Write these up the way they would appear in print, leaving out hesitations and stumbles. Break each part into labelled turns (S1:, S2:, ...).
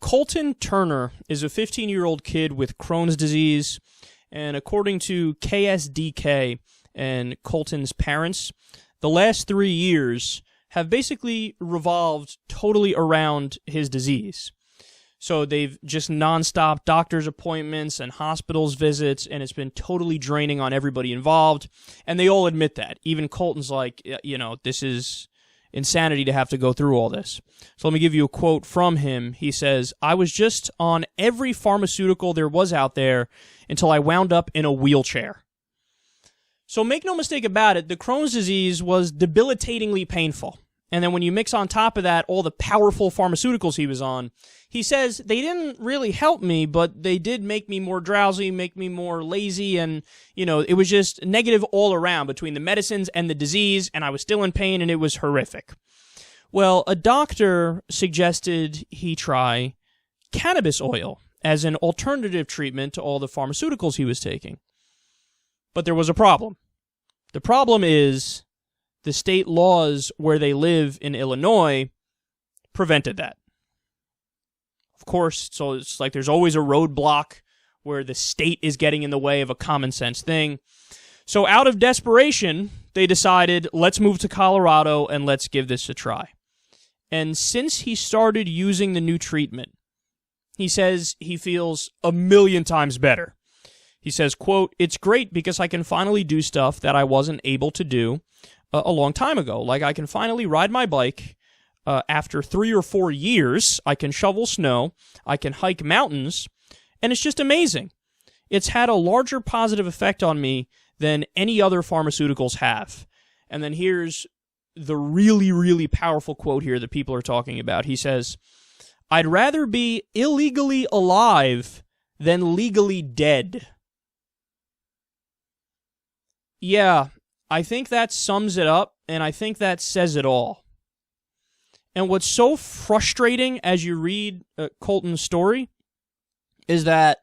S1: Colton Turner is a 15-year-old kid with Crohn's disease, and according to KSDK and Colton's parents, the last 3 years have basically revolved totally around his disease. So they've just nonstop doctor's appointments and hospitals visits, and it's been totally draining on everybody involved. And they all admit that. Even Colton's like, this is insanity to have to go through all this. So let me give you a quote from him. He says, "I was just on every pharmaceutical there was out there until I wound up in a wheelchair." So make no mistake about it, the Crohn's disease was debilitatingly painful. And then when you mix on top of that all the powerful pharmaceuticals he was on, he says they didn't really help me, but they did make me more drowsy, make me more lazy, and, it was just negative all around between the medicines and the disease, and I was still in pain, and it was horrific. Well, a doctor suggested he try cannabis oil as an alternative treatment to all the pharmaceuticals he was taking. But there was a problem. The problem is the state laws where they live in Illinois prevented that. Of course, so it's like there's always a roadblock where the state is getting in the way of a common sense thing. So out of desperation, they decided, let's move to Colorado and let's give this a try. And since he started using the new treatment, he says he feels 1,000,000 times better. He says, quote, "It's great because I can finally do stuff that I wasn't able to do a long time ago. Like I can finally ride my bike. After 3 or 4 years, I can shovel snow, I can hike mountains, and it's just amazing. It's had a larger positive effect on me than any other pharmaceuticals have." And then here's the really, really powerful quote here that people are talking about. He says, "I'd rather be illegally alive than legally dead." Yeah, I think that sums it up, and I think that says it all. And what's so frustrating as you read Colton's story is that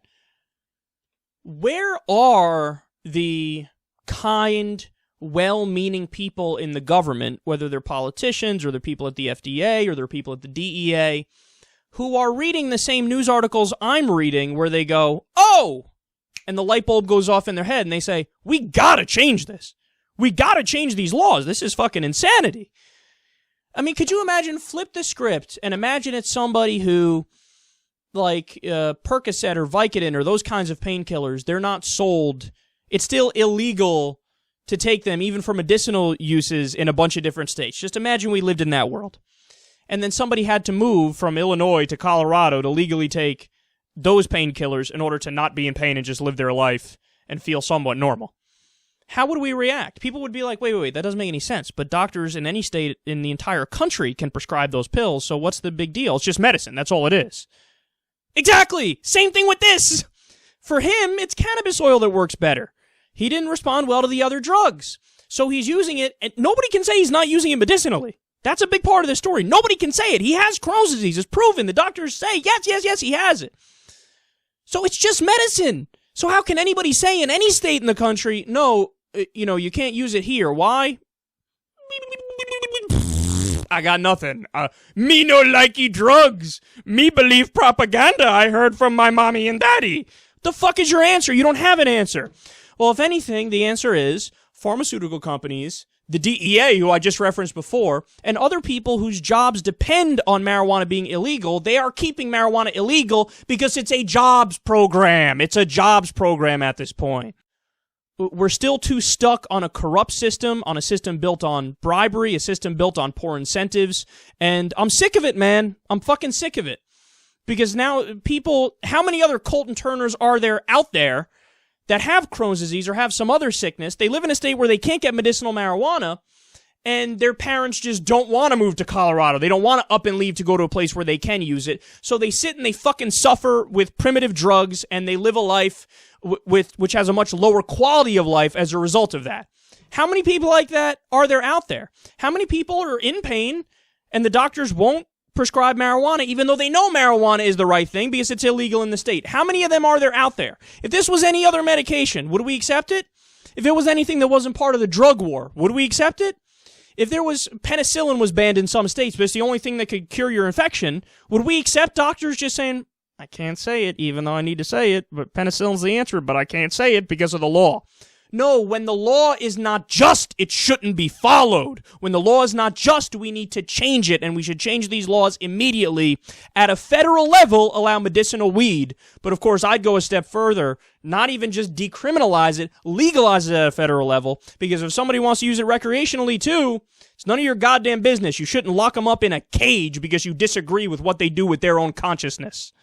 S1: where are the kind, well-meaning people in the government, whether they're politicians or they're people at the FDA or they're people at the DEA, who are reading the same news articles I'm reading where they go, "Oh!" and the light bulb goes off in their head and they say, "We gotta change this. We gotta change these laws. This is fucking insanity." I mean, could you imagine, flip the script and imagine it's somebody who, like Percocet or Vicodin or those kinds of painkillers, they're not sold. It's still illegal to take them, even for medicinal uses, in a bunch of different states. Just imagine we lived in that world. And then somebody had to move from Illinois to Colorado to legally take those painkillers in order to not be in pain and just live their life and feel somewhat normal. How would we react? People would be like, wait, that doesn't make any sense. But doctors in any state in the entire country can prescribe those pills, so what's the big deal? It's just medicine. That's all it is. Exactly! Same thing with this! For him, it's cannabis oil that works better. He didn't respond well to the other drugs. So he's using it, and nobody can say he's not using it medicinally. That's a big part of the story. Nobody can say it. He has Crohn's disease. It's proven. The doctors say, yes, he has it. So it's just medicine. So how can anybody say in any state in the country, no, you can't use it here? Why? I got nothing. Me no likey drugs. Me believe propaganda I heard from my mommy and daddy. The fuck is your answer? You don't have an answer. Well, if anything, the answer is pharmaceutical companies, the DEA, who I just referenced before, and other people whose jobs depend on marijuana being illegal, they are keeping marijuana illegal because it's a jobs program. It's a jobs program at this point. We're still too stuck on a corrupt system, on a system built on bribery, a system built on poor incentives, and I'm sick of it, man. I'm fucking sick of it. Because now people, how many other Colton Turners are there out there that have Crohn's disease or have some other sickness? They live in a state where they can't get medicinal marijuana, and their parents just don't want to move to Colorado. They don't want to up and leave to go to a place where they can use it. So they sit and they fucking suffer with primitive drugs, and they live a life which has a much lower quality of life as a result of that. How many people like that are there out there? How many people are in pain, and the doctors won't prescribe marijuana, even though they know marijuana is the right thing because it's illegal in the state? How many of them are there out there? If this was any other medication, would we accept it? If it was anything that wasn't part of the drug war, would we accept it? if there was penicillin was banned in some states, but it's the only thing that could cure your infection, would we accept doctors just saying, I can't say it, even though I need to say it, but penicillin's the answer, but I can't say it because of the law? No, when the law is not just, it shouldn't be followed. When the law is not just, we need to change it, and we should change these laws immediately. At a federal level, allow medicinal weed. But of course, I'd go a step further, not even just decriminalize it, legalize it at a federal level, because if somebody wants to use it recreationally too, it's none of your goddamn business. You shouldn't lock them up in a cage because you disagree with what they do with their own consciousness.